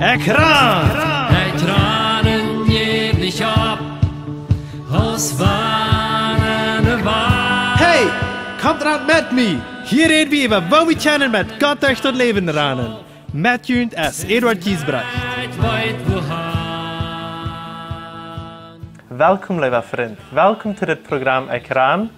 Ekjran! Hij tranen jährlich ab aus warnende Wahr. Hey, kommt ran mit mir! Hier reden wir über, wo wir kennen mit Gott durch das Leben ranen. Met junt als Eduard Giesbrecht. Welkom, lieve vriend. Welkom to dit programma ekjran.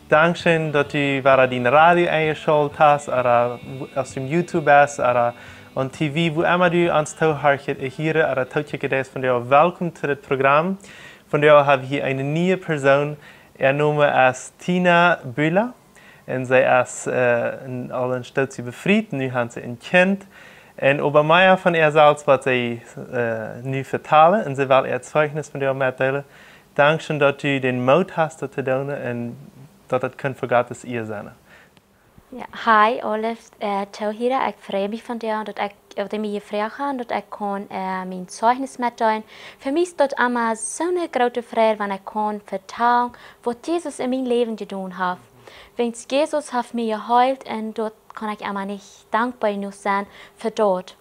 Dankzij dat u waar die radio eingeschaltet hast, oder aus dem YouTube ist, oder on TV, wo immer du ans Tauharket hier oder Tautje ist von dir. Welkom to dit Programm. Von dir habe ich hier eine neue Person. Name ist Tina Buhler. Und sie ist al stolz befreit. Nu hat sie ein Kind. Und über mij von ihr selbst wird sie nu vertalen. Und sie will ihr Zeugnis von dir mitteilen. Dankeschön, dass du den Mut hast, das zu tun. Und dat het kunt voor Gottes eer zijn. Ja, hi, Olaf, hier. Ik freue mich von dir, dass ich mich gefragt habe, dass ich mein Zeugnis mitteilen kann. Für mich ist das immer so eine große Freude, wenn ich vertrauen kann, was Jesus in meinem Leben getan hat. Wenn Jesus hat mir geheilt und dort kann ich immer nicht dankbar genug sein für dort.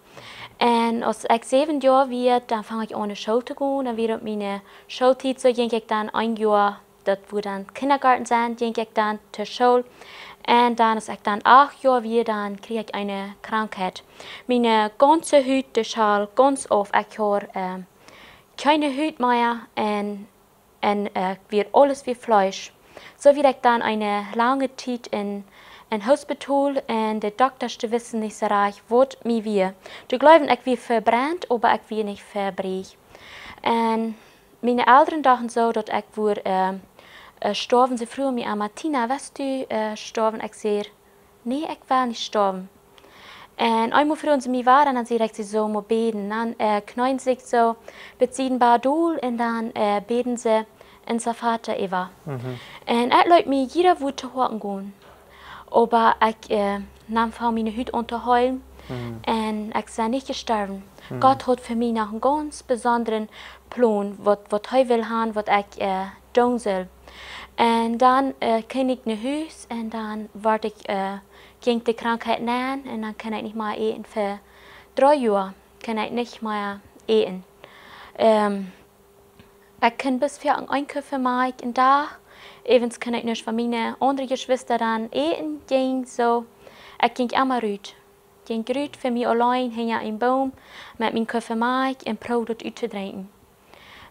Und als ich 7 Jahre werde, dann fange ich an, in die Schule zu gehen. Dann wird meine Schulzeit so, ging ich dann 1 Jahr. Dat wo dann Kindergarten sein, ging ich dann zur Schule. Und dann, als ich dann 8 Jahre war, dann krieg ich eine Krankheit. Meine ganze Haut, die Schal ganz auf. Ich habe keine Haut mehr und wird alles wie Fleisch. So wird ich dann eine lange Zeit in Hospital und die Doktor wissen nicht so recht, was mir wir. Die glauben, ich bin verbrannt, aber ich bin nicht verbrannt. Und meine Eltern dachten so, dass ich wurde sterben. Sie früher mich einmal, Tina, weißt du, sterben? Ich sage, nee, ich will nicht sterben. Und einmal früher sie mich waren, dann sie so, mal beten. Dann knien sich so, beziehen Badul und dann beten sie in sein Vater Eva. Und ich leute mir jeder Wut zu hören gehen. Aber ich nahm vor meine Hüte unterheulen und ich sei nicht gestorben. Gott hat für mich noch einen ganz besonderen Plan, was er will haben, was ich tun soll. Und dann kam ich nach Hause und dann ging die Krankheit näher und dann kann ich nicht mehr essen für 3 Jahre. Kann ich nicht mehr essen. Ich kann bis 4 Einkäufe machen im Tag. Evens kann ich nicht von meinen anderen Geschwistern dann essen gehen. So. Ich ging immer raus. Ich ging raus für mich allein, hing an einem Baum mit meinem Kaffee machen und probierte dort zu trinken.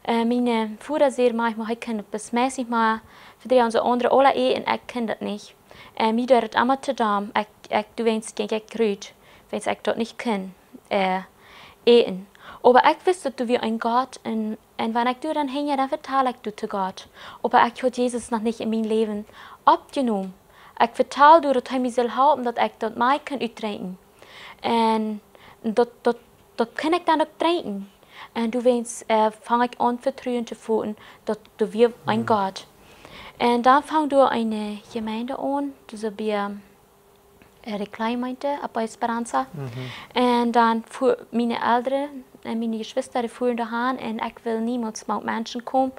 Meine Vater sagt manchmal, ich kann das mäßig mal für die unsere anderen alle essen, ich kann das nicht. Mir tut es immer zu dumm. Du weißt, ich raus, wenn ich das nicht kann, essen. Aber ich wusste, dass du wie ein Gott und wenn ich dann hinge, dann vertraue ich zu Gott. Aber ich habe Jesus noch nicht in mein Leben abgenommen. Ich vertraue dir, dass er mich helfen soll, dass ich das mal trinken kann. Und das kann ich dann auch trinken. Und du weißt, fange ich an, Vertrauen zu fühlen, dass du wie ein Gott. Und dann fang du eine Gemeinde an, das ist die Kleingemeinde, bei Esperanza. Und dann fuhr meine Eltern und meine Geschwister, die fuhren dahin und ich will niemals mit Menschen kommen.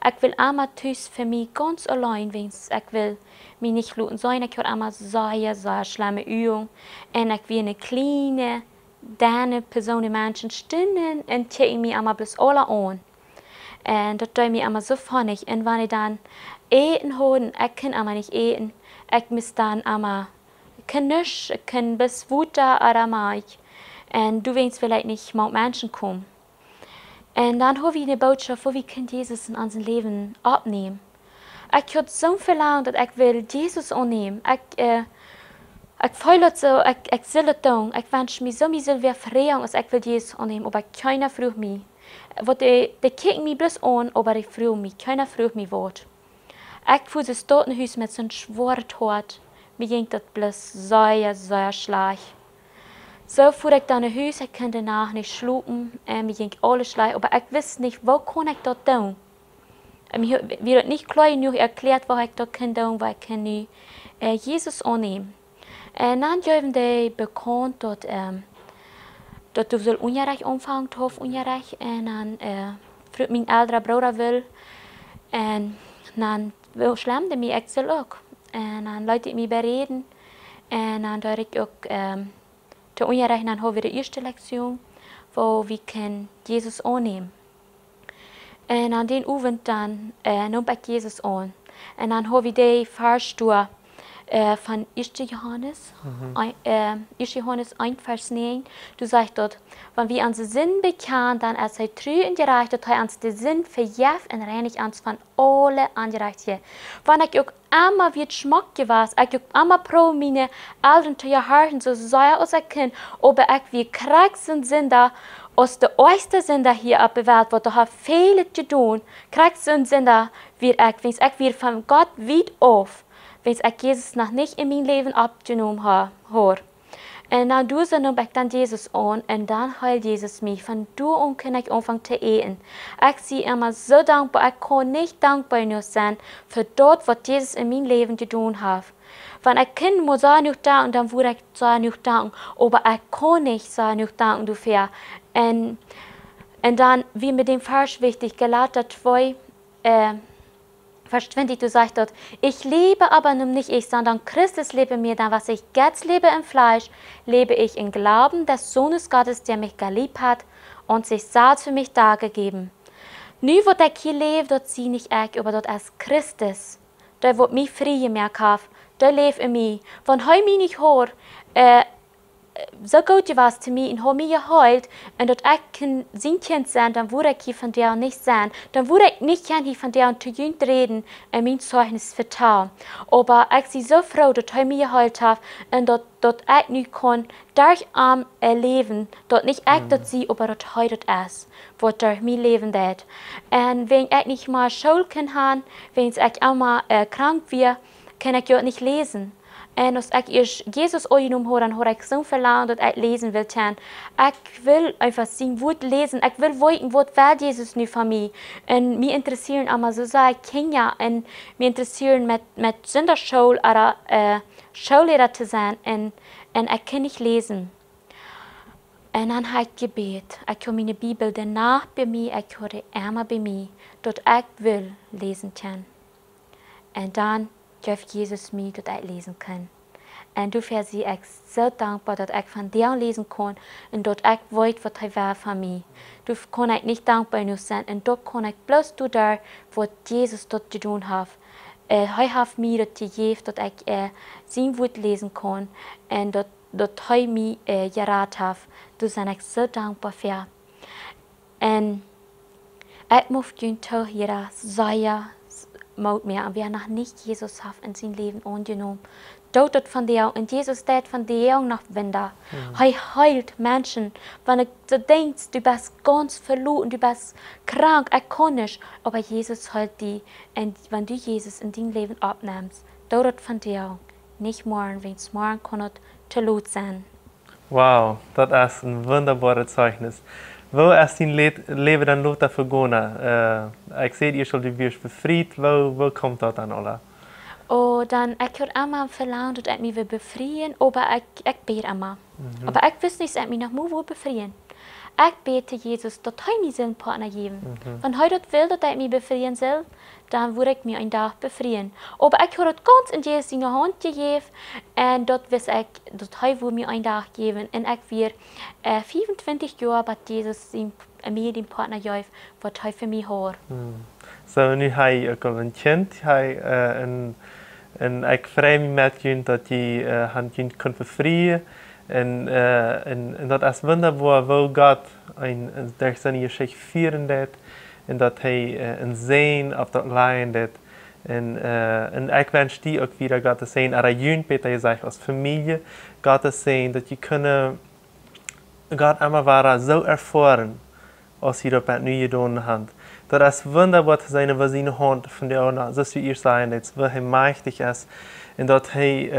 Ich will einmal für mich ganz allein, ich will mich nicht luten sein. Ich habe einmal sehr schlimme Übungen und ich will eine kleine, deine Personen, Menschen stehen und checken mich einmal bis alle an. Und das tut mir immer so funnig. Und wenn ich dann eten habe, ich kann einmal nicht eten, ich muss dann einmal ich kann bis Wutter oder Milch. Und du willst vielleicht nicht mit Menschen kommen. Und dann habe ich eine Botschaft, wo wir Jesus in unserem Leben abnehmen. Ich habe so verlangt, dass ich will Jesus annehmen. Ich fühle so, ich will das tun. Ich wünsche mir so, wie Verrehrung, als ich will Jesus annehmen, aber keiner fragt mich. Die kicken mich bloß an, aber ich frage mich, keiner fragt mich was. Ich fühle das Totenhaus mit so einem schweren Tod. Mir ging das bloß sehr schlecht. So fuhr ich dann nach Hause, ich konnte danach nicht schlafen, mir ging alles schlecht, aber ich wusste nicht, wo kann ich das tun. Mir wird nicht klar genug erklärt, was ich das tun kann, weil ich kann Jesus annehmen. Und dann haben die bekannt, dass du so Unrecht anfangen hast, Unrecht, und dann fragt mein älterer Bruder will, und dann schlämte mich ich soll auch. Und dann Leute mich bereden, und dann habe ich auch der Unrecht, dann habe ich die erste Lektion, wo wir können Jesus annehmen. Und an den Abend dann nimmt ich Jesus an. Und dann habe ich die Vers durch von 1. Johannes, 1. Johannes 1, Vers 9. Du sagst dort, wenn wir unseren Sinn bekennen, dann als er treu und gerecht, dass er uns den Sinn verjäft und reinigt uns von alle Ungerechtigkeit. Wenn ich auch immer wird Schmack gewesen, ich auch immer pro meine Eltern zu erhalten, so sehr als ich kann, aber ich wie krank sind da, als der erste Sünder hier abgewählt wird, da hat viele getan. Krank sind da, wird ich von Gott weit auf, wenn ich Jesus noch nicht in mein Leben abgenommen habe. Und dann nehme ich dann Jesus an und dann heilt Jesus mich. Von da an kann ich anfangen zu eten. Ich bin immer so dankbar, ich kann nicht dankbar nur sein für das, was Jesus in meinem Leben getan hat. Wenn ich kann, muss ich nicht danken, dann würde ich so nicht danken. Aber ich kann nicht so nicht danken dafür. Und dann, wie mit dem Vers wichtig, Galater 2, Vers 20, du sagst dort, ich lebe aber nun nicht ich, sondern Christus lebe mir, dann was ich jetzt lebe im Fleisch, lebe ich im Glauben des Sohnes Gottes, der mich geliebt hat und sich selbst für mich dargegeben. Nu, wo ich hier lebe, dort sehe nicht ich, aber dort als Christus, der wird mich frei gemerkt hat, der lebt in mir. Wenn heute mich nicht hört, so gut war es zu mir und hat mich geheilt und dort ich kann sein Kind sein, dann würde ich hier von dir nicht sein. Dann würde ich nicht gerne hier von dir und zu jüngst reden und mein Zeugnis vertrauen. Aber ich bin so froh, dass er mich geheilt hat und dort ich nicht kann, durch am erleben, dort nicht ich dort sie, aber dort heute dort ist, wo durch mein Leben wird. Und wenn ich nicht mal Schule kann haben, wenn ich einmal krank wäre, kann ich ja nicht lesen. Und als ich Jesus angenommen habe, dann habe ich so verlangt, dass ich lesen will. Ich will einfach sein Wort lesen. Ich will wissen, was will Jesus nicht von mir. Und mich interessieren immer so sehr Kinder. Und mich interessieren mit Sünderschule oder Schullehrer zu sein. Und ich kann nicht lesen. Und dann habe ich Gebet. Ich habe meine Bibel danach bei mir, ich habe immer bei mir, dass ich will lesen kann. Und dann gibt Jesus mir, dass ich lesen kann. Und dafür bin ich so dankbar, dass ich von dir lesen kann und dass ich weiß, was er war von mir. Dafür kann ich nicht dankbar nur sein und dort kann ich bloß da, was Jesus dort getan hat. Er hat mir das gegeben, dass ich sein Wort lesen kann und dass er mich geraten hat. Da bin ich so dankbar für. Und ich möchte ihn hier sehr Maut mehr, und wer noch nicht Jesus hat in sein Leben angenommen, tut von dir und Jesus tut von dir noch Wunder. Er heilt Menschen, wenn du denkst, du bist ganz verloren, du bist krank, ich kann nicht, aber Jesus heilt dich. Und wenn du Jesus in dein Leben abnimmst, tut von dir nicht morgen, wenn es morgen kann, zu laut sein. Wow, das ist ein wunderbares Zeugnis. Wo ist dein Leben dann noch vergangen? Ich sehe, ihr schon die wirst befreit. Wo kommt das dann alle? Oh, dann, ich habe immer verlangt, dass ich mich befreien, aber ich bete immer. Aber ich weiß nicht, dass ich mich noch mal befreien. Ich bete Jesus, dass er mir seinen Partner geben. Wenn er das will, dass ich mich befreien soll, dann würde ich mich einen Tag befreien. Aber ich habe das ganz in Jesus in die Hand gegeben und dort weiß ich, dass er mir einen Tag geben. Und ich werde 25 Jahre bei Jesus mir den Partner geben, was er für mich hat. So, nu habe ich auch ein Kind. Und ich freue mich mit ihm, dass ich ihn befreien kann. Und das ist wunderbar, wo Gott durch seine Geschichte führen wird. En dat hij een zegen op dat lijn deed. En ik wens die ook weer God te zijn. Er is Peter gezegd als familie God te zijn. Dat je kunnen God immer weer zo ervaren als je dat nu gedaan hebt. Dat is wunderbar te zijn wat zijn hand van de anderen, zoals we hier zijn, dat hij machtig is. En dat hij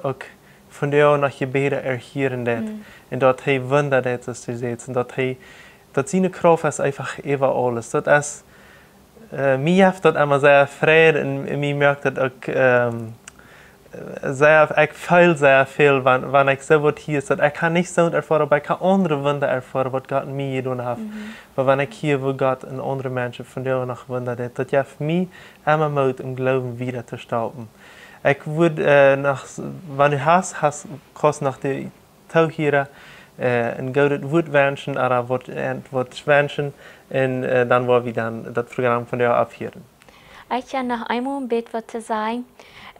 ook van de anderen gebeden erhieren deed. En dat hij wunder deed, zoals je zegt. En dat hij dat seine Kraft ist einfach über alles. Das ist, mir hilft das immer sehr Freude und mir merkt das auch, ich fühle sehr viel, wenn ich so was hier ist. Ich kann nicht so erfahren, aber ich kann andere Wunder erfahren, was Gott mir getan hat. Aber wenn ich hier, wo Gott und andere Menschen von dir noch Wunder hat, das hilft mir immer Mut, im Glauben wieder zu starten. Ich würde, wenn du hast, kannst nach der Tag hier, een gutes Wort wünschen oder was wünschen und dann wollen wir dann das Programm von dir abhören. Ich kann noch einmal ein bisschen was sagen.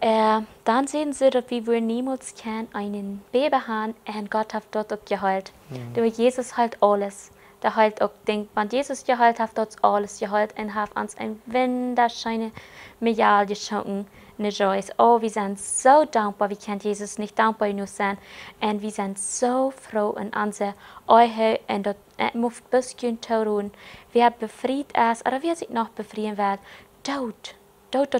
Dann sehen Sie, dass wir niemals einen Baby haben und Gott hat dort auch geheilt. Durch Jesus halt alles. Der halt auch denkt, wenn Jesus geheilt hat, dort alles geheilt und hat uns ein wunderschöne Medial geschenkt. Rejoice. Oh, wir sind so dankbar, wir können Jesus nicht dankbar genug sein. Und wir sind so froh in unser Auge und das muss ein bisschen tun. Wer befreit ist, oder wer sich noch befreien wird, dort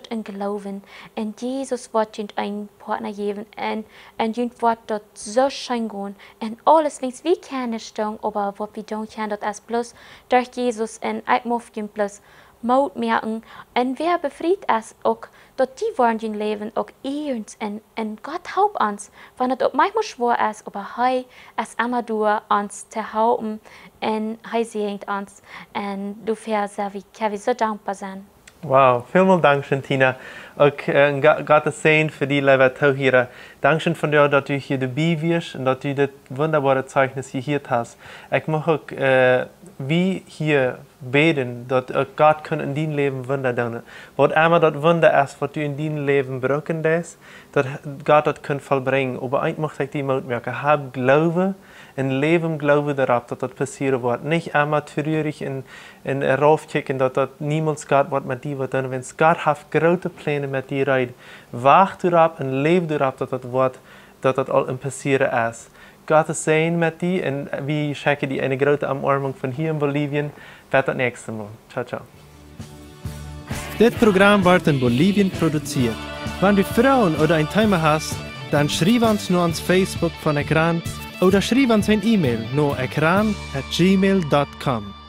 in Glauben. Und Jesus wird uns einen Partner geben und uns wird dort so schön gehen. Und alles, was wir können nicht tun, aber was wir tun können, das ist bloß durch Jesus und ich muss bloß Mut merken. Und wer befreit ist, auch, dort die wollen ihr Leben auch ehrens und Gott helpt uns. Wenn es auch manchmal schwer ist, aber er ist immer da, uns zu helfen und er segnet uns. Und dafür können wir so dankbar sein. Wow, vielen Dank, Tina. Auch Gottes Segen für die liebe Zuhörer. Dankeschön von dir, dass du hier dabei bist und dass du das wunderbare Zeugnis hier hast. Ich möchte auch wie hier beten, dass Gott in dein Leben Wunder tun. Was immer das Wunder ist, was du in dein Leben brauchen lässt, dass Gott das kann vollbringen. Aber eins möchte ich dir Mut merken. Hab Glaube und leben Glaube darauf, dass das passieren wird. Nicht einmal traurig in raufkicken, dass das niemals Gott wird mit dir wird. Wenn Gott hat große Pläne mit dir rein, wach darauf und lebe darauf, dass das all passieren ist. Gottes Segen mit dir und wir schenken dir eine große Umarmung von hier in Bolivien. Bis das nächste Mal. Ciao, ciao. Das Programm wird in Bolivien produziert. Wenn du Fragen oder ein Thema hast, dann schreib uns nur ans Facebook von ekjran oder schreib uns ein E-Mail nur ekjran@gmail.com.